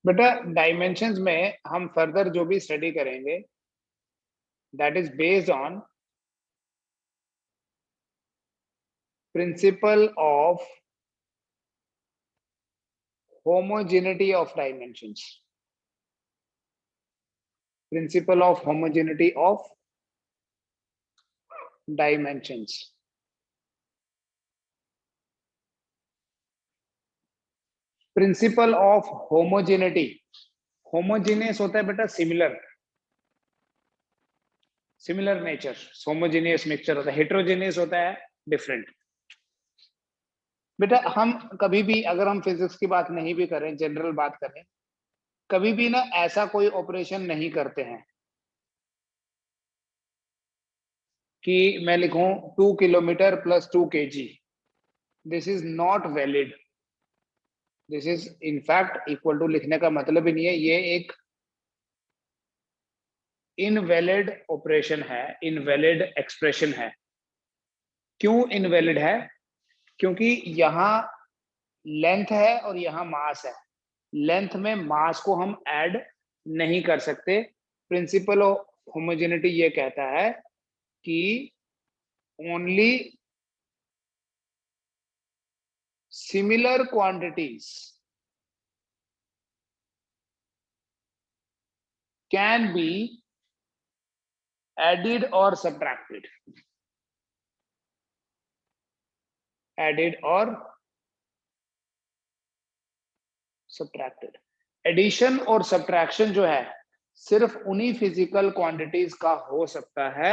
बेटा डायमेंशंस में हम फर्दर जो भी स्टडी करेंगे that is based on principle of homogeneity of dimensions. Principle of homogeneity of dimensions. Principle of homogeneity. Homogeneous होता है बेटा similar, similar nature. Homogeneous mixture होता है, हेट्रोजेनियस होता है डिफरेंट. बेटा हम कभी भी अगर हम फिजिक्स की बात नहीं भी करें, जनरल बात करें, कभी भी ना ऐसा कोई ऑपरेशन नहीं करते हैं कि मैं लिखूं 2 kilometre plus 2 kg. This is not valid. This is in fact equal to लिखने का मतलब ही नहीं है, ये एक इनवैलिड ऑपरेशन है, इनवैलिड एक्सप्रेशन है. क्यों इनवैलिड है? क्योंकि यहां लेंथ है और यहां मास है. लेंथ में मास को हम ऐड नहीं कर सकते. प्रिंसिपल ऑफ होमोजेनिटी ये कहता है कि only similar quantities can be added or subtracted. Added or subtracted. Addition और सब्ट्रैक्शन जो है सिर्फ उन्हीं फिजिकल क्वांटिटीज का हो सकता है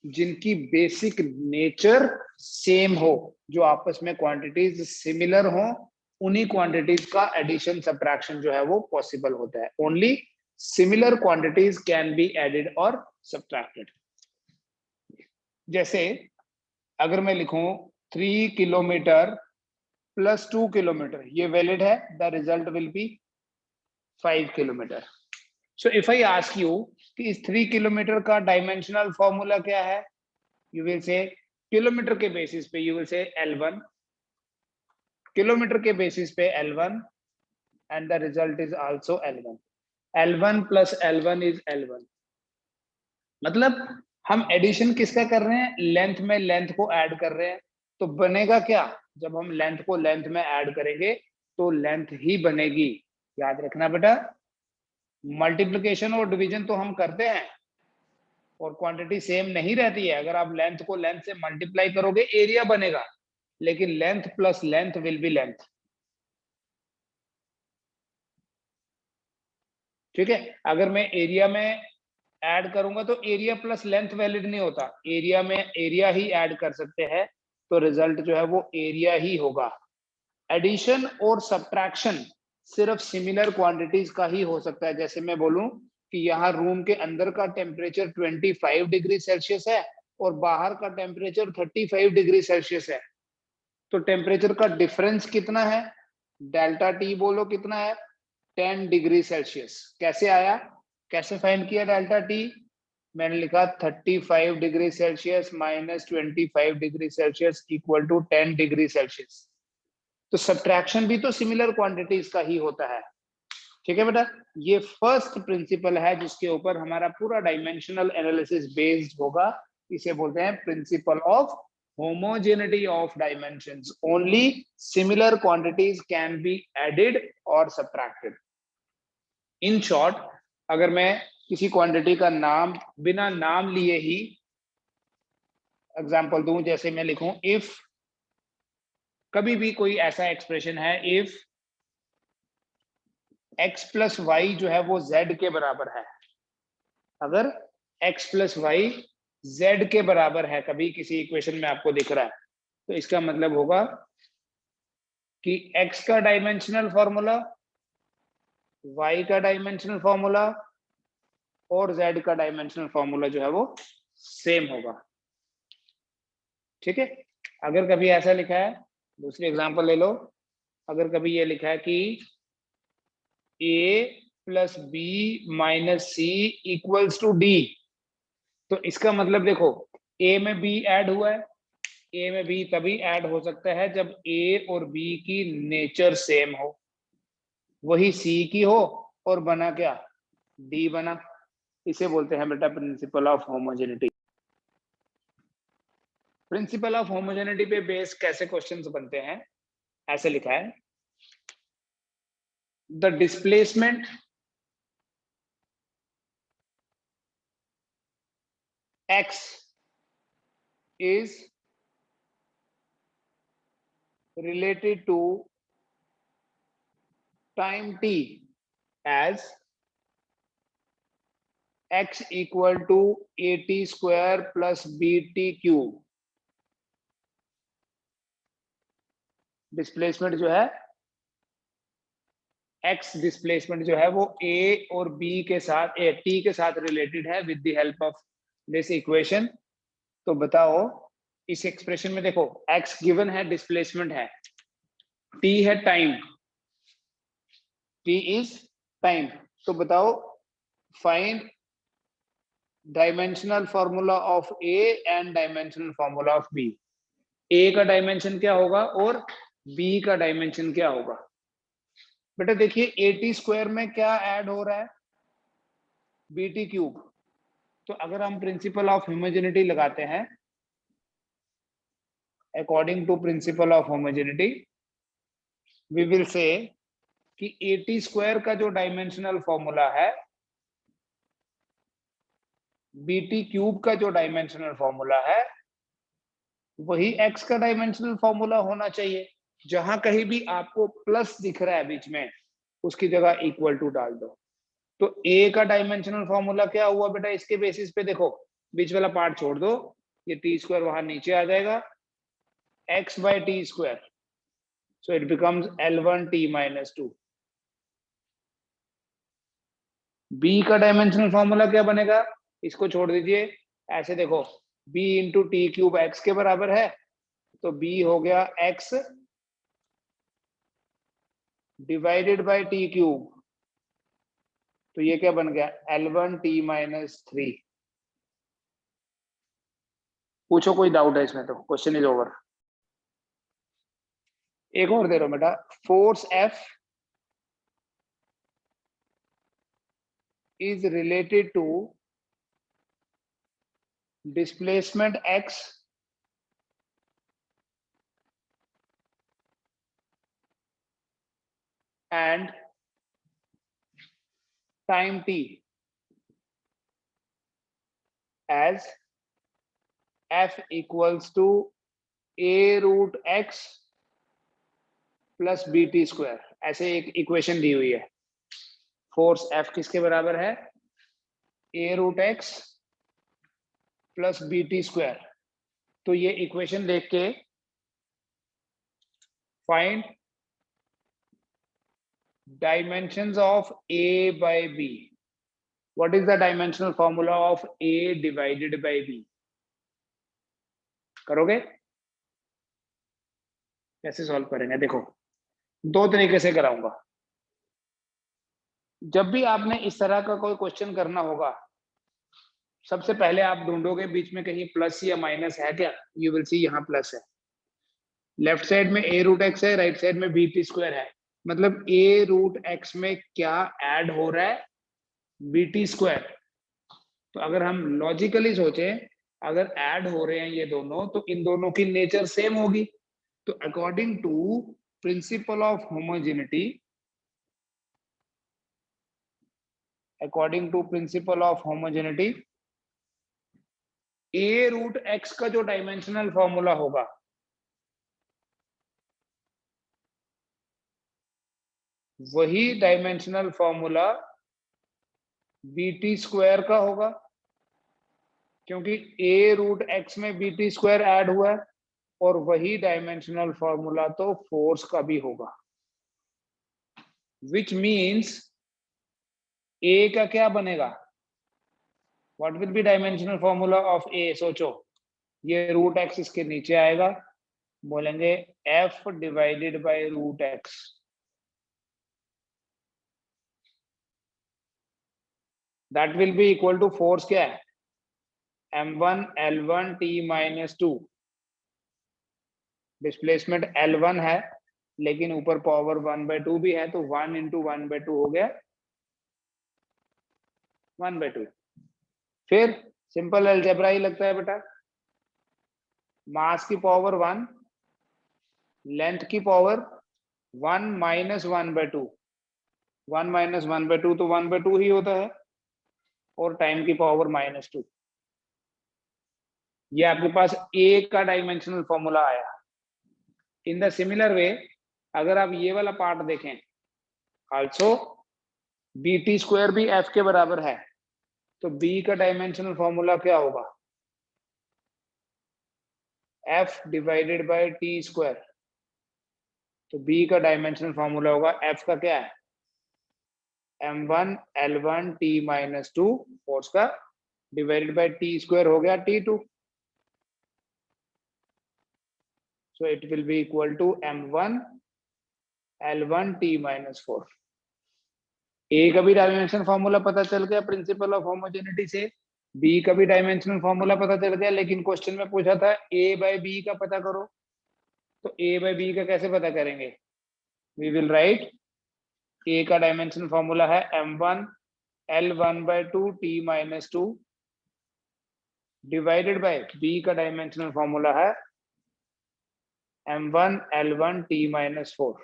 जिनकी बेसिक नेचर सेम हो. जो आपस में क्वांटिटीज सिमिलर हो, उन्हीं क्वांटिटीज का एडिशन सब्ट्रैक्शन जो है वो पॉसिबल होता है. Only similar quantities can be added और सब्ट्रैक्टेड. जैसे अगर मैं लिखूं 3 किलोमीटर प्लस 2 किलोमीटर, ये वैलिड है. The result will be 5 kilometre. So if I ask you कि इस 3 किलोमीटर का डायमेंशनल फॉर्मूला क्या है, यू विल से किलोमीटर के बेसिस पे you will say L1, kilometre के बेसिस पे L1 and the result is also L1. L1 plus L1 is L1. मतलब हम एडिशन किसका कर रहे हैं? लेंथ में लेंथ को ऐड कर रहे हैं. तो बनेगा क्या? जब हम लेंथ को लेंथ में ऐड करेंगे तो लेंथ ही बनेगी. याद रखना बेटा, मल्टीप्लिकेशन और डिवीजन तो हम करते हैं और क्वांटिटी सेम नहीं रहती है. अगर आप लेंथ को लेंथ से मल्टीप्लाई करोगे एरिया बनेगा, लेकिन length plus length will be length. ठीक है. अगर मैं एरिया में ऐड करूंगा तो एरिया प्लस लेंथ वैलिड नहीं होता. एरिया में एरिया ही ऐड कर सकते हैं, तो रिजल्ट जो है वो एरिया ही होगा. एडिशन और सब्ट्रैक्शन सिर्फ सिमिलर क्वांटिटीज का ही हो सकता है. जैसे मैं बोलूं कि यहाँ रूम के अंदर का टेम्परेचर 25 डिग्री सेल्सियस है और बाहर का टेम्परेचर 35 डिग्री सेल्सियस है. तो टेम्परेचर का डिफरेंस कितना है? डेल्टा टी बोलो कितना है? 10 डिग्री सेल्सियस. कैसे आया, कैसे फाइंड किया डेल्टा टी? मैंने लिखा 35 degree Celsius minus 25 degree Celsius equal to 10 degree Celsius. तो सब्ट्रैक्शन भी तो सिमिलर क्वांटिटीज का ही होता है. ठीक है बेटा, ये फर्स्ट प्रिंसिपल है जिसके ऊपर हमारा पूरा डायमेंशनल एनालिसिस बेस्ड होगा. इसे बोलते हैं principle of homogeneity of dimensions. Only similar quantities can be added और सब्ट्रैक्टेड. इन शॉर्ट, अगर मैं किसी क्वांटिटी का नाम बिना नाम लिए ही एग्जांपल दूं, जैसे मैं लिखूं इफ, कभी भी कोई ऐसा एक्सप्रेशन है इफ x प्लस वाई जो है वो z के बराबर है. अगर x प्लस वाई z के बराबर है कभी किसी इक्वेशन में आपको दिख रहा है, तो इसका मतलब होगा कि x का डायमेंशनल फॉर्मूला, y का डायमेंशनल फॉर्मूला और z का डायमेंशनल फॉर्मूला जो है वो सेम होगा. ठीक है. अगर कभी ऐसा लिखा है, दूसरी एग्जांपल ले लो, अगर कभी ये लिखा है कि a plus B minus C equals to D, तो इसका मतलब देखो a में b ऐड हुआ है. a में b तभी ऐड हो सकता है जब a और b की नेचर सेम हो, वही c की हो और बना क्या, डी बना। इसे बोलते हैं बेटा principal of homogeneity. Principal of homogeneity पे बेस कैसे क्वेश्चंस बनते हैं, ऐसे लिखा है, the displacement x is related to time t as x equal to at square plus bt cube। Displacement जो है, x डिस्प्लेसमेंट जो है वो a और b के साथ, t के साथ रिलेटेड है with the help of this equation. तो बताओ इस एक्सप्रेशन में देखो, x गिवन है, डिस्प्लेसमेंट है, t है टाइम, t इज टाइम। तो बताओ find dimensional formula of a and dimensional formula of b। a का डायमेंशन क्या होगा और b का डायमेंशन क्या होगा। बेटा देखिए एटी स्क्वायर में क्या ऐड हो रहा है, बीटी क्यूब। तो अगर हम प्रिंसिपल ऑफ होमोजेनिटी लगाते हैं, according to principle of homogeneity we will say कि एटी स्क्वायर का जो डायमेंशनल फॉर्मूला है, बीटी क्यूब का जो डायमेंशनल फॉर्मूला है, वही एक्स का डायमेंशनल फॉर्मूला होना चाहिए। जहां कहीं भी आपको प्लस दिख रहा है बीच में, उसकी जगह इक्वल टू डाल दो। तो ए का डायमेंशनल फॉर्मूला क्या हुआ बेटा, इसके बेसिस पे देखो, बीच वाला पार्ट छोड़ दो, ये टी स्क्वायर वहां नीचे आ जाएगा, X by T square, so it becomes L1 t minus 2। B का डायमेंशनल फॉर्मूला क्या बनेगा, इसको छोड़ दीजिए, ऐसे देखो, b into T cube X के बराबर है, तो b हो गया x divided by T cube, तो ये क्या बन गया, L1 t माइनस 3। पूछो कोई डाउट है इसमें, तो क्वेश्चन इज ओवर। एक और दे रहा हूं बेटा, force F is related to displacement x and time t as F equals to a root x plus B T square. ऐसे एक इक्वेशन दी हुई है, फोर्स F किसके बराबर है, a root x plus B T square. तो ये equation देख के find dimensions of a by b। what is the dimensional formula of a divided by b? करोगे, कैसे सॉल्व करेंगे, देखो दो तरीके से कराऊंगा। जब भी आपने इस तरह का कोई क्वेश्चन करना होगा, सबसे पहले आप ढूंढोगे बीच में कहीं प्लस या माइनस है क्या, यू विल सी यहाँ प्लस है, लेफ्ट साइड में a रूट एक्स है, राइट साइड में बी टी स्क्वायर है, मतलब a रूट एक्स में क्या ऐड हो रहा है, बी टी स्क्वायर। तो अगर हम लॉजिकली सोचें, अगर ऐड हो रहे हैं ये दोनों, तो इन दोनों की नेचर सेम होगी। तो according to principle of homogeneity, according to principle of homogeneity, A root X का जो डायमेंशनल फॉर्मूला होगा, वही डायमेंशनल फॉर्मूला बीटी स्क्वायर का होगा, क्योंकि ए रूट एक्स में बीटी स्क्वायर ऐड हुआ है, और वही डायमेंशनल फॉर्मूला तो फोर्स का भी होगा। विच मीन्स ए का क्या बनेगा, what will be dimensional formula of A, सोचो, ये रूट एक्स इसके नीचे आएगा, बोलेंगे F divided by root x. That will be equal to force क्या है, m1 L1 t minus 2। Displacement L1 है, लेकिन ऊपर पावर 1/2 भी है, तो 1 इंटू 1/2 हो गया 1/2। फिर सिंपल अलजेब्रा ही लगता है बेटा, मास की पावर 1, लेंथ की पावर 1 माइनस 1/2। 1 माइनस 1/2 तो 1/2 ही होता है, और टाइम की पावर -2। ये आपके पास ए का डायमेंशनल फॉर्मूला आया। इन द सिमिलर वे अगर आप ये वाला पार्ट देखें, आल्सो BT स्क्वायर भी F के बराबर है, तो B का डायमेंशनल फॉर्मूला क्या होगा? F divided by T square. तो B का डायमेंशनल फॉर्मूला होगा, F का क्या है? m1 L1 T minus 2 force का डिवाइडेड बाय T स्क्वायर हो गया T2। So it will be equal to m1 L1 T minus 4। A का भी डायमेंशन फॉर्मूला पता चल गया प्रिंसिपल ऑफ होमोजेनिटी से, B का भी डायमेंशनल फॉर्मूला पता चल गया, लेकिन क्वेश्चन में पूछा था A बाय B का पता करो। तो A बाय B का कैसे पता करेंगे? वी विल राइट A का डायमेंशनल फॉर्मूला है m1 L1/2 T minus 2 divided by B का डायमेंशनल फॉर्मूला है m1 L1 T minus 4।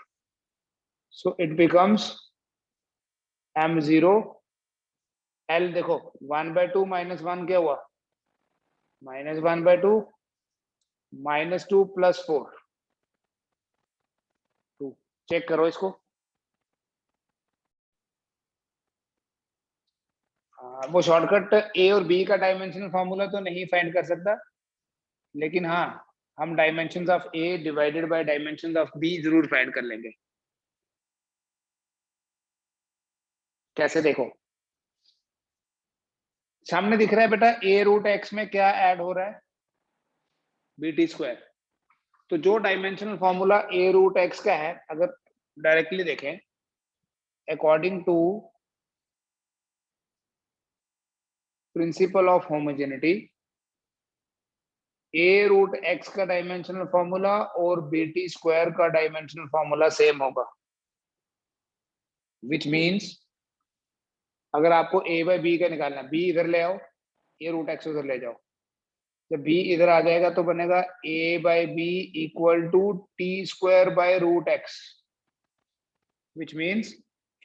So it becomes m0 L, देखो 1/2 माइनस 1 क्या हुआ? -1/2 -2 प्लस 4 2। चेक करो इसको। वो शॉर्टकट A और B का डायमेंशनल फॉर्मूला तो नहीं फाइंड कर सकता, लेकिन हाँ हम dimensions of A divided bye dimensions of B जरूर फाइंड कर लेंगे। कैसे? देखो सामने दिख रहा है बेटा, A√x में क्या ऐड हो रहा है? BT square. तो जो डायमेंशनल फॉर्मूला A√x का है, अगर डायरेक्टली देखें, according to principle of homogeneity, A√x का डायमेंशनल फॉर्मूला और BT स्क्वायर का डायमेंशनल फॉर्मूला सेम होगा, विच मीन्स अगर आपको A बाय B का निकालना है, B इधर ले आओ, A√x उधर ले जाओ। जब B इधर आ जाएगा तो बनेगा A by B equal to T square by √x, which means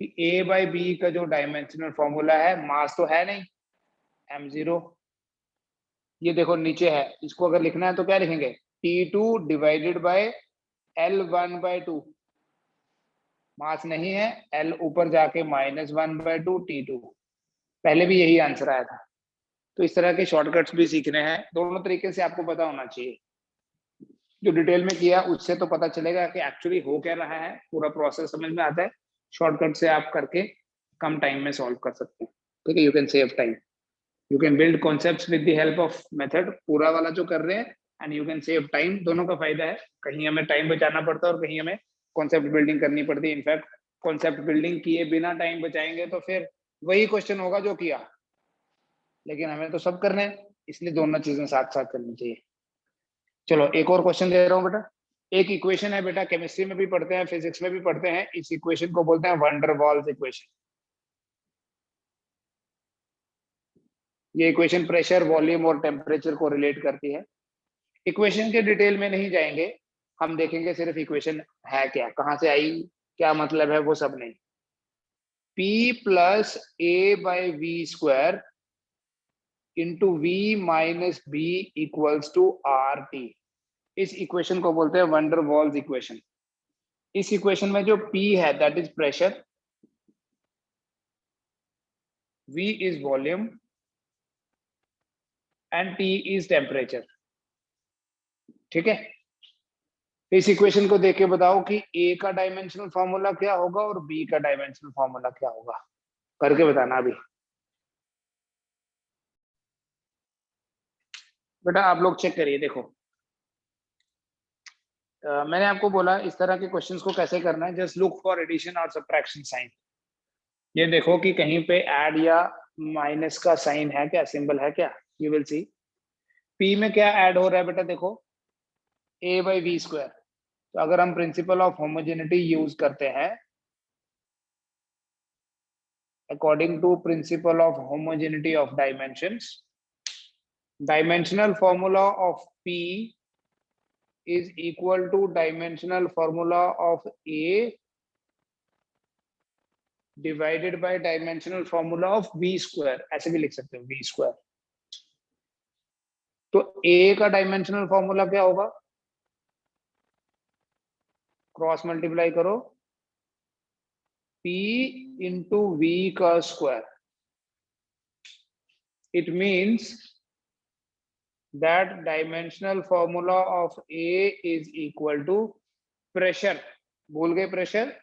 कि A बाय B का जो डायमेंशनल फॉर्मूला है, मास तो है नहीं m0, ये देखो नीचे है, इसको अगर लिखना है तो क्या लिखेंगे? T2 divided by L1/2। मास नहीं है, L ऊपर जाके -1/2 T2। पहले भी यही आंसर आया था। तो इस तरह के शॉर्टकट्स भी सीखने हैं, दोनों तरीके से आपको पता होना चाहिए। जो डिटेल में किया उससे तो पता चलेगा कि एक्चुअली हो क्या रहा है, पूरा प्रोसेस समझ में आता है। शॉर्टकट से आप करके कम टाइम में सॉल्व कर सकते हैं। ठीक है, you can save time, you can build concepts with the help of method, पूरा वाला जो कर रहे हैं, and you can save time. दोनों का फायदा है, कहीं हमें टाइम बचाना पड़ता है और कहीं हमें कॉन्सेप्ट बिल्डिंग करनी पड़ती है। इनफैक्ट कॉन्सेप्ट बिल्डिंग किए बिना टाइम बचाएंगे तो फिर वही क्वेश्चन होगा जो किया, लेकिन हमें तो सब करने हैं, इसलिए दोनों चीजें साथ साथ करनी चाहिए। चलो एक और क्वेश्चन दे रहा हूँ बेटा। एक इक्वेशन है बेटा, केमिस्ट्री में भी पढ़ते हैं, फिजिक्स में भी पढ़ते हैं, इस इक्वेशन को बोलते हैं वैन डर वाल्स इक्वेशन। ये इक्वेशन प्रेशर, वॉल्यूम और टेम्परेचर को रिलेट करती है। इक्वेशन के डिटेल में नहीं जाएंगे, हम देखेंगे सिर्फ इक्वेशन है क्या, कहां से आई, क्या मतलब है, वो सब नहीं। P plus A by V square into V minus B equals to RT। इस इक्वेशन को बोलते हैं वैन डर वाल्स इक्वेशन। इस इक्वेशन में जो P है that is pressure, V is volume and T is temperature. ठीक है, इस इक्वेशन को देख के बताओ कि A का डायमेंशनल फॉर्मूला क्या होगा और B का डायमेंशनल फॉर्मूला क्या होगा, करके बताना। अभी बेटा आप लोग चेक करिए, देखो मैंने आपको बोला इस तरह के क्वेश्चंस को कैसे करना है, जस्ट लुक फॉर एडिशन और सब्ट्रैक्शन साइन। ये देखो कि कहीं पे ऐड या माइनस का साइन है क्या, सिंबल है क्या, यू विल सी। P में क्या ऐड हो रहा है बेटा, देखो A बाई वी स्क्वायर। तो अगर हम प्रिंसिपल ऑफ होमोजेनिटी यूज करते हैं according to principle of homogeneity of dimensions. Dimensional formula of P is equal to dimensional formula of A divided by dimensional formula of V square. ऐसे भी लिख सकते हो V square. तो A का dimensional formula क्या होगा? क्रॉस मल्टीप्लाई करो P into V का square. It means that dimensional formula of A is equal to pressure. भूल गए प्रेशर?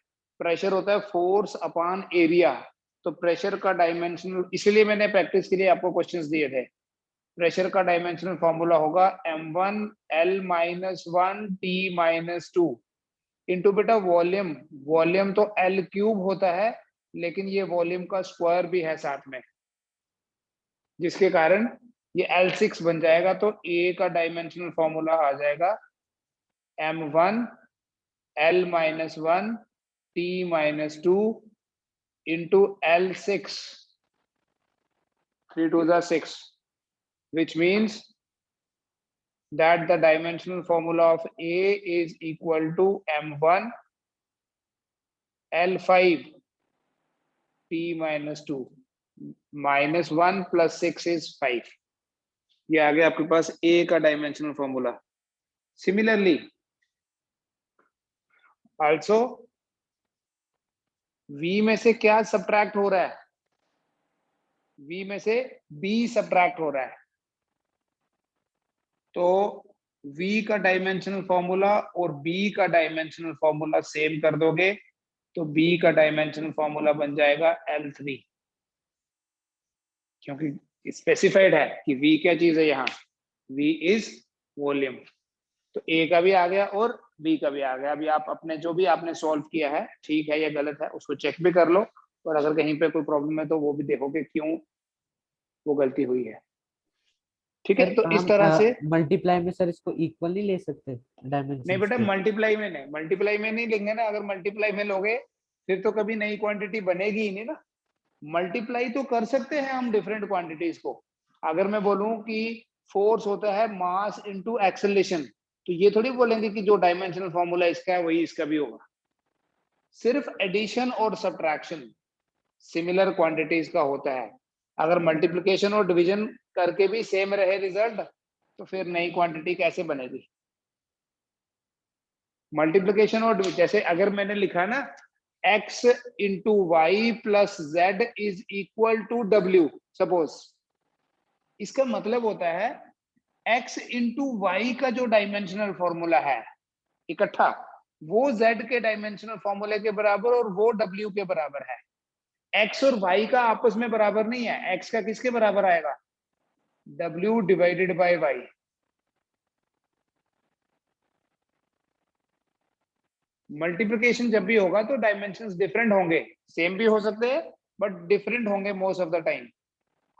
प्रेशर होता है फोर्स अपॉन एरिया. तो प्रेशर का डायमेंशनल, इसलिए मैंने प्रैक्टिस के लिए आपको क्वेश्चंस दिए थे. प्रेशर का डायमेंशनल फॉर्मूला होगा m1 L-1 T-2 इंटू बेटा वॉल्यूम. वॉल्यूम तो L क्यूब होता है, लेकिन ये वॉल्यूम का स्क्वायर भी है साथ में, जिसके कारण ये L6 बन जाएगा. तो A का डायमेंशनल फॉर्मूला आ जाएगा m1 L-1 T-2 into L6, 3 2 6, which means that the dimensional formula of A is equal to m1 L5 T-2 -1 plus 6 is 5. ये आ गया आपके पास A का dimensional formula. Similarly also V में से क्या सब्ट्रैक्ट हो रहा है? V में से B सब्ट्रैक्ट हो रहा है. तो V का डायमेंशनल फॉर्मूला और B का डायमेंशनल फॉर्मूला सेम कर दोगे तो B का डायमेंशनल फॉर्मूला बन जाएगा L3, क्योंकि स्पेसिफाइड है कि V क्या चीज है यहाँ. V is volume. तो A का भी आ गया और B का भी आ गया. अभी आप अपने जो भी आपने सॉल्व किया है, ठीक है या गलत है, उसको चेक भी कर लो, और अगर कहीं पे कोई प्रॉब्लम है तो वो भी देखो कि क्यों वो गलती हुई है. ठीक है. तो इस तरह से मल्टीप्लाई में सर इसको इक्वल नहीं ले सकते डायमेंशन? नहीं बेटा, मल्टीप्लाई में नहीं, मल्टीप्लाई में नहीं लेंगे ना. अगर मल्टीप्लाई में लोगे फिर तो कभी नई क्वांटिटी बनेगी ही नहीं ना. मल्टीप्लाई तो कर सकते हैं हम डिफरेंट क्वांटिटीज को. अगर मैं बोलूं कि फोर्स होता है मास इनटू एक्सेलरेशन, तो ये थोड़ी बोलेंगे कि जो डायमेंशनल फॉर्मूला इसका है वही इसका भी होगा. सिर्फ एडिशन और सब्ट्रैक्शन सिमिलर क्वांटिटीज का होता है. अगर मल्टीप्लिकेशन और डिवीजन करके भी सेम रहे रिजल्ट, तो फिर नई क्वांटिटी कैसे बनेगी? मल्टीप्लिकेशन और जैसे अगर मैंने लिखा ना x into Y plus Z is equal to w, suppose, इसका मतलब होता है x इंटू वाई का जो डायमेंशनल फॉर्मूला है इकट्ठा, वो z के डायमेंशनल फॉर्मूले के बराबर और वो w के बराबर है. x और y का आपस में बराबर नहीं है. x का किसके बराबर आएगा? w divided by y. Multiplication जब भी होगा तो डायमेंशंस डिफरेंट होंगे, सेम भी हो सकते हैं बट डिफरेंट होंगे मोस्ट ऑफ द टाइम.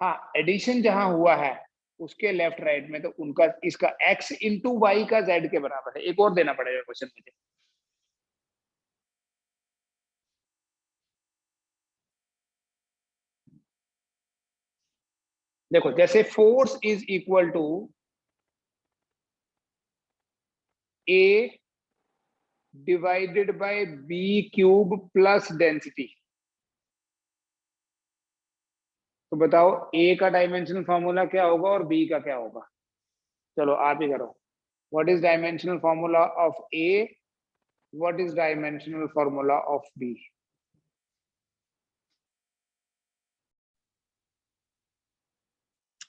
हाँ, एडिशन जहां हुआ है उसके लेफ्ट राइट में, तो उनका इसका x इंटू वाई का z के बराबर है. एक और देना पड़ेगा क्वेश्चन मुझे. देखो, जैसे force is equal to A divided by B cube plus density. तो बताओ A का डायमेंशनल फॉर्मूला क्या होगा और B का क्या होगा? चलो आप ही करो. What is dimensional formula of A? What is dimensional formula of B?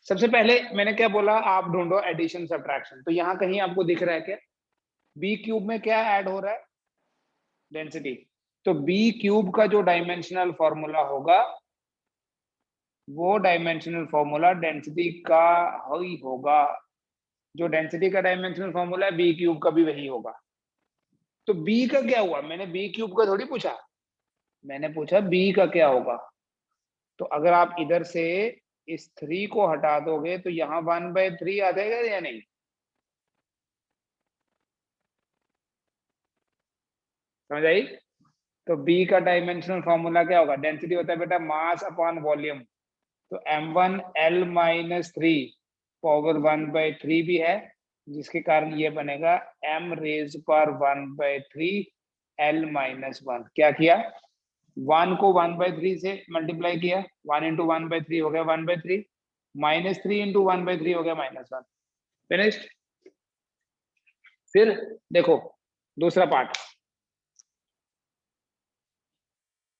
सबसे पहले मैंने क्या बोला, आप ढूंढो एडिशन सब्ट्रैक्शन. तो यहाँ कहीं आपको दिख रहा है क्या? B क्यूब में क्या ऐड हो रहा है? डेंसिटी. तो B क्यूब का जो डायमेंशनल फॉर्मूला होगा वो डायमेंशनल फॉर्मूला डेंसिटी का ही होगा. जो डेंसिटी का डायमेंशनल फॉर्मूला है B क्यूब का भी वही होगा. तो B का क्या हुआ? मैंने B क्यूब का थोड़ी पूछा, मैंने पूछा B का क्या होगा. तो अगर आप इधर से इस 3 को हटा दोगे तो यहाँ 1/3 आ जाएगा या नहीं? समझ आई? तो बी का डायमेंशनल फॉर्मूला क्या होगा? डेंसिटी होता है बेटा मास अपॉन वॉल्यूम, तो m1 L-3 पावर 1/3 भी है, जिसके कारण ये बनेगा m⁻⁴ L-1। क्या किया? 1 को 1/3 से मल्टीप्लाई किया, 1 इंटू 1/3 हो गया 1/3, -3 इंटू 1/3 हो गया -1। फिनिश्ड। फिर देखो दूसरा पार्ट,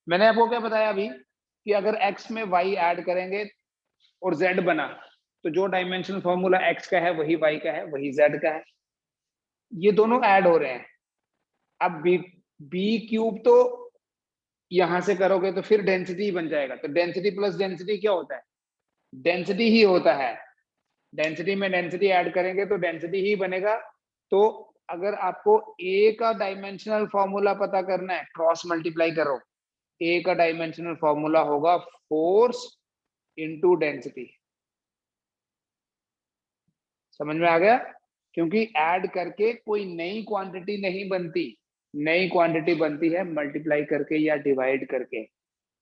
मैंने आपको क्या बताया अभी कि अगर x में y ऐड करेंगे और z बना, तो जो डायमेंशनल फॉर्मूला x का है वही y का है वही z का है, ये दोनों ऐड हो रहे हैं। अब बी क्यूब तो यहां से करोगे तो फिर डेंसिटी बन जाएगा, तो डेंसिटी प्लस डेंसिटी क्या होता है? डेंसिटी ही होता है। डेंसिटी में डेंसिटी ऐड करेंगे तो डेंसिटी ही बनेगा। तो अगर आपको ए का डायमेंशनल फॉर्मूला पता करना है, क्रॉस मल्टीप्लाई करो, ए का डायमेंशनल फॉर्मूला होगा फोर्स इंटू डेंसिटी। समझ में आ गया? क्योंकि ऐड करके कोई नई क्वांटिटी नहीं बनती, नई क्वांटिटी बनती है मल्टीप्लाई करके या डिवाइड करके।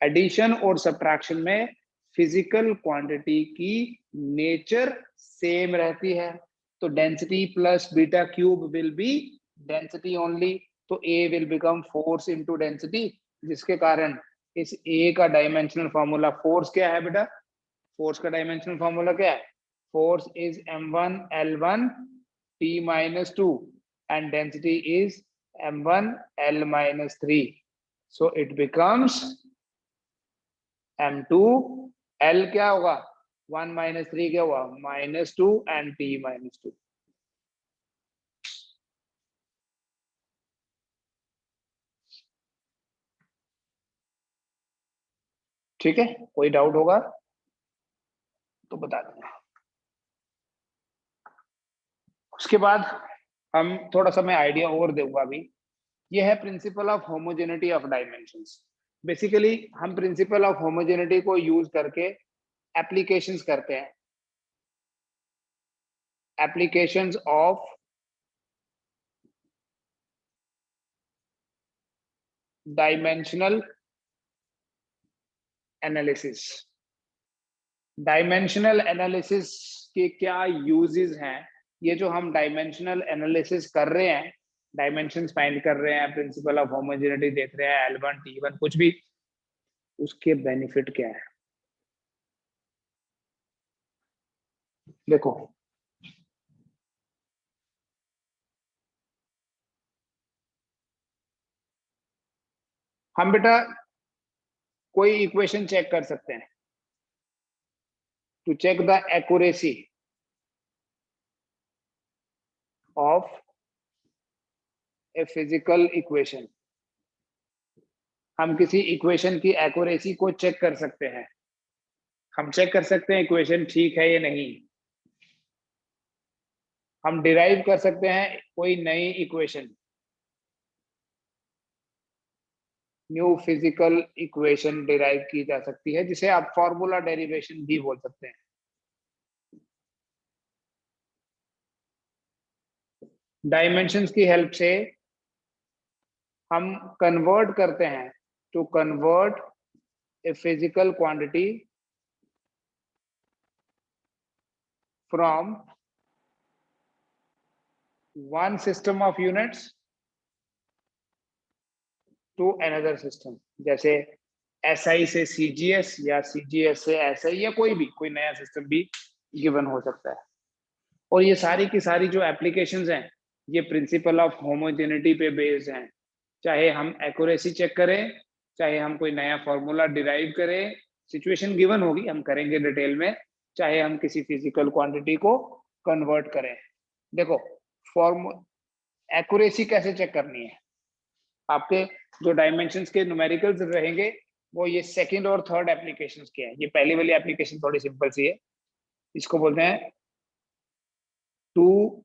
एडिशन और सब्ट्रैक्शन में फिजिकल क्वांटिटी की नेचर सेम रहती है, तो density plus beta cube will be density only, तो A will become force into density, जिसके कारण इस ए का डायमेंशनल फॉर्मूला, फोर्स क्या है बेटा? फोर्स का डायमेंशनल फॉर्मूला क्या है? Force is m1 L1 T-2 and density is m1 L-3, so it becomes m2 L क्या होगा? 1 - 3 क्या हुआ? -2 and T-2। ठीक है, कोई डाउट होगा तो बता देना। उसके बाद हम थोड़ा सा मैं आइडिया और दूंगा अभी। ये है principal of homogeneity of dimensions. Basically हम प्रिंसिपल ऑफ होमोजेनिटी को यूज करके एप्लीकेशंस करते हैं, applications of dimensional analysis. Dimensional analysis के क्या यूजेस हैं? ये जो हम डायमेंशनल एनालिसिस कर रहे हैं, डायमेंशंस फाइंड कर रहे हैं, प्रिंसिपल ऑफ होमोजेनिटी देख रहे हैं, L1 T1 कुछ भी, उसके बेनिफिट क्या है? देखो हम बेटा कोई इक्वेशन चेक कर सकते हैं to check the accuracy of a physical equation. हम किसी इक्वेशन की एक्यूरेसी को चेक कर सकते हैं। हम चेक कर सकते हैं इक्वेशन ठीक है या नहीं। हम डिराइव कर सकते हैं कोई नई equation, new physical equation derive की जा सकती है, जिसे आप फॉर्मूला डेरिवेशन भी बोल सकते हैं। डायमेंशंस की हेल्प से हम कन्वर्ट करते हैं, to convert a physical quantity from one system of units to another system. जैसे SI से CGS या CGS से SI, या कोई नया सिस्टम भी गिवन हो सकता है। और ये सारी की सारी जो एप्लीकेशंस हैं, ये प्रिंसिपल ऑफ होमोजेनिटी पे बेस्ड हैं। चाहे हम एक्यूरेसी चेक करें, चाहे हम कोई नया फॉर्मूला डिराइव करें, सिचुएशन गिवन होगी, हम करेंगे डिटेल में, चाहे हम किसी फिजिकल क्वांटिटी को कन्वर्ट करें। देखो एक्यूरेसी कैसे चेक करनी है? आपके जो डायमेंशंस के न्यूमेरिकल्स रहेंगे वो ये सेकंड और थर्ड एप्लीकेशंस के हैं। ये पहली वाली एप्लीकेशन थोड़ी सिंपल सी है, इसको बोलते हैं to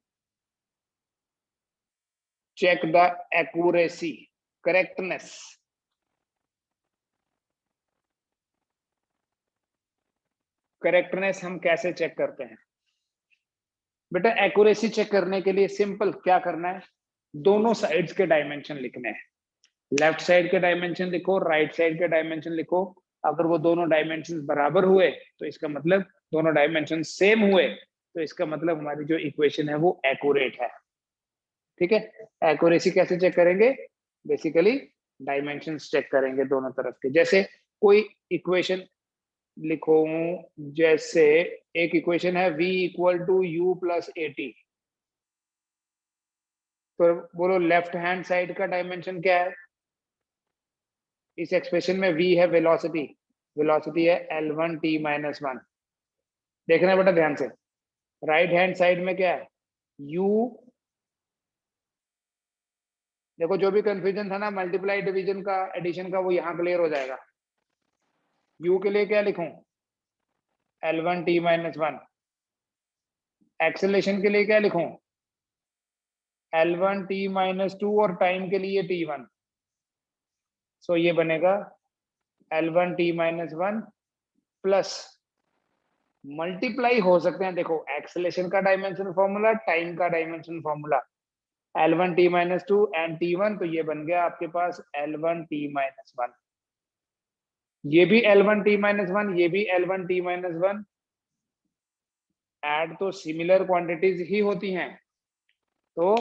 check the accuracy, correctness. Correctness हम कैसे चेक करते हैं बेटा? एक्यूरेसी चेक करने के लिए सिंपल क्या करना है, दोनों साइड्स के डायमेंशन लिखने हैं। लेफ्ट साइड के डायमेंशन लिखो, राइट साइड के डायमेंशन लिखो। अगर वो दोनों डायमेंशन बराबर हुए तो इसका मतलब दोनों डायमेंशन सेम हुए, तो इसका मतलब हमारी जो इक्वेशन है वो एक्यूरेट है। ठीक है, एक्यूरेसी कैसे चेक करेंगे? बेसिकली डायमेंशंस चेक करेंगे दोनों तरफ के। जैसे कोई इक्वेशन लिखो, जैसे एक इक्वेशन है v equal to U plus A T, तो बोलो लेफ्ट हैंड साइड का डायमेंशन क्या है? इस एक्सप्रेशन में v है वेलोसिटी, वेलोसिटी है L1t-1। देखना बेटा ध्यान से, राइट हैंड साइड में क्या है? u। देखो जो भी कंफ्यूजन था ना मल्टीप्लाई डिवीजन का एडिशन का, वो यहाँ क्लियर हो जाएगा। u के लिए क्या लिखूं? L1t-1। एक्सेलरेशन के लिए क्या लिखूं? L1t-2 और टाइम के लिए t1। सो ये बनेगा L1t-1 प्लस मल्टीप्लाई हो सकते हैं। देखो एक्सेलरेशन का डायमेंशन फॉर्मूला, टाइम का dimension formula, L1t-2 and t1, तो ये बन गया आपके पास L1t-1। ये भी L1t-1, ये भी L1t-1। ऐड तो सिमिलर क्वांटिटीज ही होती हैं, तो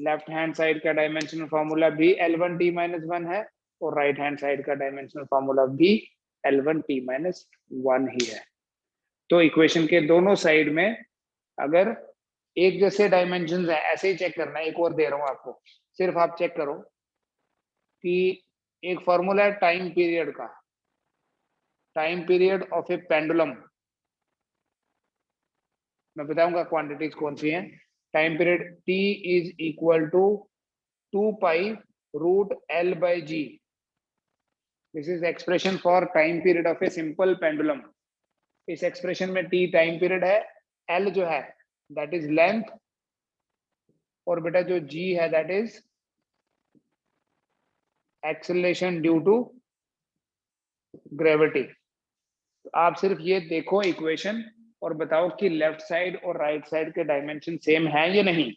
लेफ्ट हैंड साइड का डायमेंशनल फॉर्मूला भी L1t-1 है और राइट हैंड साइड का डायमेंशनल फॉर्मूला भी L1t-1 ही है। तो इक्वेशन के दोनों साइड में अगर एक जैसे डायमेंशंस है, ऐसे ही चेक करना है। एक और दे रहा हूं आपको, सिर्फ आप चेक करो कि एक फॉर्मूला है टाइम पीरियड का, time period of a pendulum. मैं बताऊंगा क्वांटिटीज कौन सी हैं। Time period t is equal to 2 pi root L by G. This is expression for time period of a simple pendulum. इस एक्सप्रेशन में t time period है, L जो है दैट इज लेंथ, और बेटा जो g है that is acceleration due to gravity. तो आप सिर्फ ये देखो इक्वेशन और बताओ कि लेफ्ट साइड और राइट साइड के डायमेंशन सेम हैं या नहीं।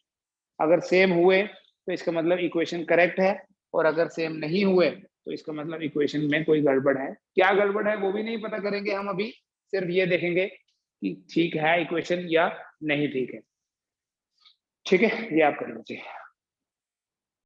अगर सेम हुए तो इसका मतलब इक्वेशन करेक्ट है, और अगर सेम नहीं हुए तो इसका मतलब इक्वेशन में कोई गड़बड़ है। क्या गड़बड़ है वो भी नहीं पता करेंगे हम अभी, सिर्फ ये देखेंगे कि ठीक है इक्वेशन या नहीं ठीक है। ठीक है, ये आप कर लीजिए।